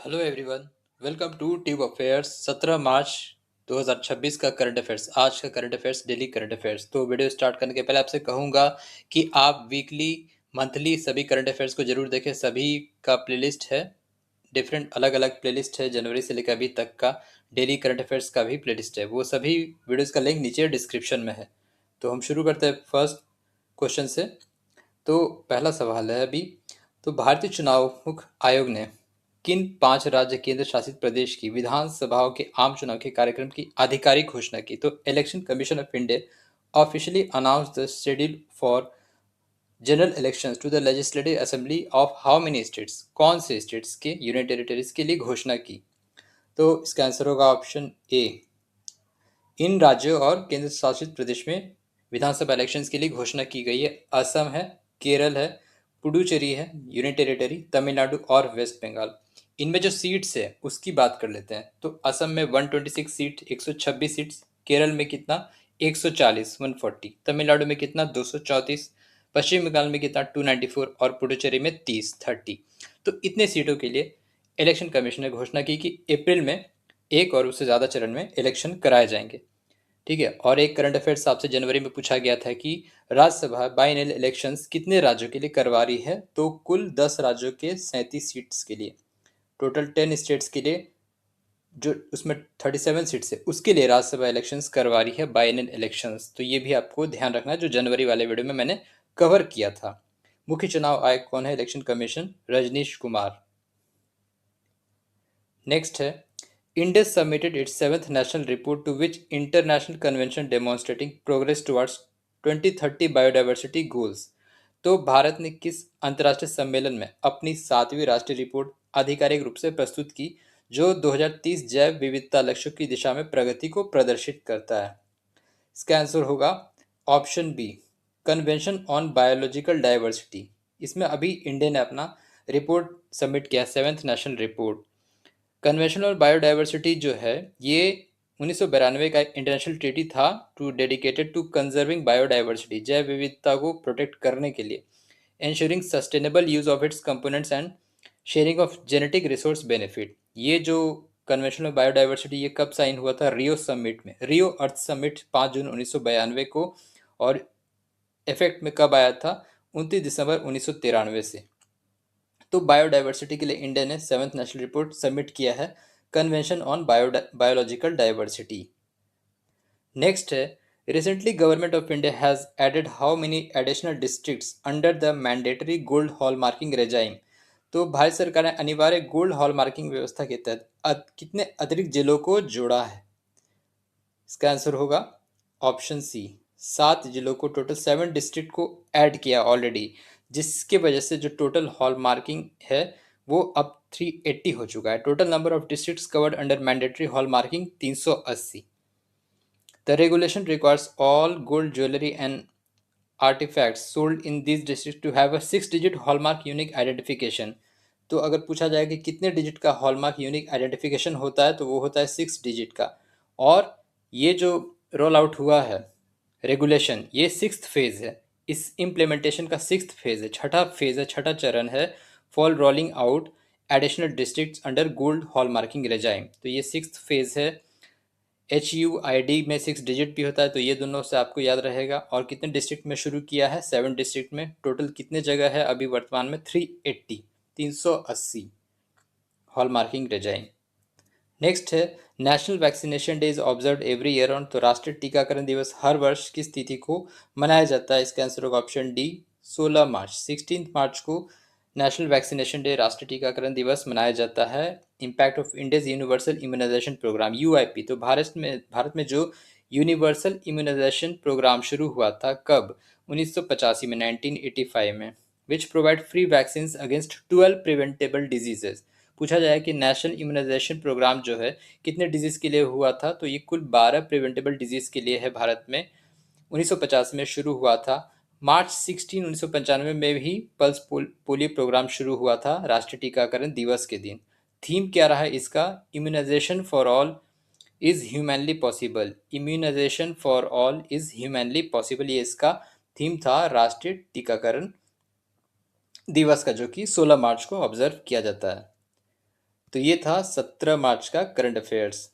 Hello everyone. Welcome to tube affairs. 17 March 2026 का current affairs, आज का current affairs, daily current affairs. तो video start करने के पहले आपसे कहूँगा कि आप वीकली, मंथली सभी करंट अफेयर्स को जरूर देखें। सभी का प्लेलिस्ट है, डिफरेंट अलग अलग प्लेलिस्ट है। जनवरी से लेकर अभी तक का डेली करंट अफेयर्स का भी प्लेलिस्ट है। वो सभी वीडियोज़ का लिंक नीचे डिस्क्रिप्शन में है। तो हम शुरू करते हैं फर्स्ट क्वेश्चन से। तो पहला सवाल है अभी, तो भारतीय चुनाव आयोग ने किन 5 राज्य केंद्र शासित प्रदेश की विधानसभाओं के आम चुनाव के कार्यक्रम की आधिकारिक घोषणा की? तो election commission of India officially announce the schedule for general elections to the legislative assembly of how many states? कौन से स्टेट्स के यूनियन टेरिटरीज के लिए घोषणा की? तो इसका आंसर होगा ऑप्शन ए। इन राज्यों और केंद्र शासित प्रदेश में विधानसभा इलेक्शंस के लिए घोषणा की गई है। असम है, केरल है, पुडुचेरी है, यूनियन टेरिटरी, तमिलनाडु और वेस्ट बंगाल। इनमें जो सीट्स है उसकी बात कर लेते हैं। तो असम में 126 सीट, 126 सीट्स। केरल में कितना? 140, 140। तमिलनाडु में कितना? 234। पश्चिम बंगाल में कितना? 294। और पुडुचेरी में 30, 30। तो इतने सीटों के लिए इलेक्शन कमीशन ने घोषणा की कि अप्रैल में एक और उससे ज़्यादा चरण में इलेक्शन कराए जाएंगे। ठीक है। और एक करंट अफेयर्स आपसे जनवरी में पूछा गया था कि राज्यसभा बाइनल इलेक्शंस कितने राज्यों के लिए करवा रही है? तो कुल 10 राज्यों के 37 सीट्स के लिए, टोटल 10 स्टेट्स के लिए, जो उसमें 37 सीट्स है उसके लिए राज्यसभा इलेक्शंस करवा रही है, बाइनल इलेक्शंस। तो ये भी आपको ध्यान रखना है, जो जनवरी वाले वीडियो में मैंने कवर किया था। मुख्य चुनाव आयुक्त कौन है? Election commission, Rajneesh Kumar. Next है, India submitted its seventh national report to which international convention demonstrating progress towards 2030 biodiversity goals? तो भारत ने किस अंतर्राष्ट्रीय सम्मेलन में अपनी 7वीं राष्ट्रीय रिपोर्ट आधिकारिक रूप से प्रस्तुत की, जो 2030 जैव विविधता लक्ष्यों की दिशा में प्रगति को प्रदर्शित करता है? इसका आंसर होगा option B, convention on biological diversity. इसमें अभी इंडिया ने अपना रिपोर्ट सबमिट किया, सेवेंथ नेशनल रिपोर्ट। कन्वेंशन और बायोडाइवर्सिटी जो है, ये 1992 का एक इंटरनेशनल ट्रीटी था to dedicated to conserving biodiversity, जैव विविधता को प्रोटेक्ट करने के लिए, ensuring sustainable use of its components and sharing of genetic resource benefit। ये जो कन्वेंशन ऑफ बायोडाइवर्सिटी, ये कब साइन हुआ था? रियो समिट में, रियो अर्थ समिट 5 जून 1992 को। और इफेक्ट में कब आया था? 29 दिसंबर 1993 से। तो बायोडाइवर्सिटी के लिए इंडिया ने सेवंथ नेशनल रिपोर्ट सबमिट किया है, convention on biological diversity. Next है, recently government of India has added how many additional districts under the mandatory gold hallmarking regime? तो भारत सरकार ने अनिवार्य गोल्ड हॉलमार्किंग व्यवस्था के तहत कितने अतिरिक्त जिलों को जोड़ा है? इसका आंसर होगा ऑप्शन सी, 7 जिलों को, टोटल 7 डिस्ट्रिक्ट को ऐड किया ऑलरेडी, जिसके वजह से जो टोटल हॉल मार्किंग है वो अब 380 हो चुका है। Total number of districts covered under mandatory hall marking 380। The regulation requires all gold jewellery and artifacts sold in these districts to have a 6-digit hallmark unique identification। तो अगर पूछा जाए कि कितने डिजिट का हॉलमार्क यूनिक आइडेंटिफिकेशन होता है, तो वो होता है 6 डिजिट का। और ये जो रोल आउट हुआ है रेगुलेशन, ये 6th फेज है। इस इम्प्लीमेंटेशन का 6th फेज है, छठा फेज है, छठा चरण है, for rolling out additional districts under gold hallmarking regime. तो ये 6th फेज है। HUID में 6 डिजिट भी होता है, तो ये दोनों से आपको याद रहेगा। और कितने डिस्ट्रिक्ट में शुरू किया है? 7 डिस्ट्रिक्ट में। टोटल कितने जगह है अभी वर्तमान में? 380, 380 हॉल मार्किंग रेजाइन। नेक्स्ट है, national vaccination day is observe every year on? तो राष्ट्रीय टीकाकरण दिवस हर वर्ष किस तिथि को मनाया जाता है? इसका आंसर होगा ऑप्शन डी, 16 मार्च। 16 मार्च को नेशनल वैक्सीनेशन डे, राष्ट्रीय टीकाकरण दिवस मनाया जाता है। Impact of India's universal immunization programme, UIP। तो भारत में जो यूनिवर्सल इम्यूनाइजेशन प्रोग्राम शुरू हुआ था कब? 1985 में, 1985 में। Which provide free vaccine against 12 preventable diseases. पूछा जाए कि नेशनल इम्यूनाइजेशन प्रोग्राम जो है कितने डिजीज के लिए हुआ था, तो ये कुल 12 प्रिवेंटेबल डिजीज के लिए है भारत में। 1950 में शुरू हुआ था। मार्च 16 1995 में भी पल्स पोलियो प्रोग्राम शुरू हुआ था, राष्ट्रीय टीकाकरण दिवस के दिन। थीम क्या रहा है इसका? Immunization for all is humanly possible. Immunization for all is humanly possible, ये इसका थीम था राष्ट्रीय टीकाकरण दिवस का, जो कि 16 मार्च को ऑब्जर्व किया जाता है। तो ये था 17 मार्च का करंट अफेयर्स।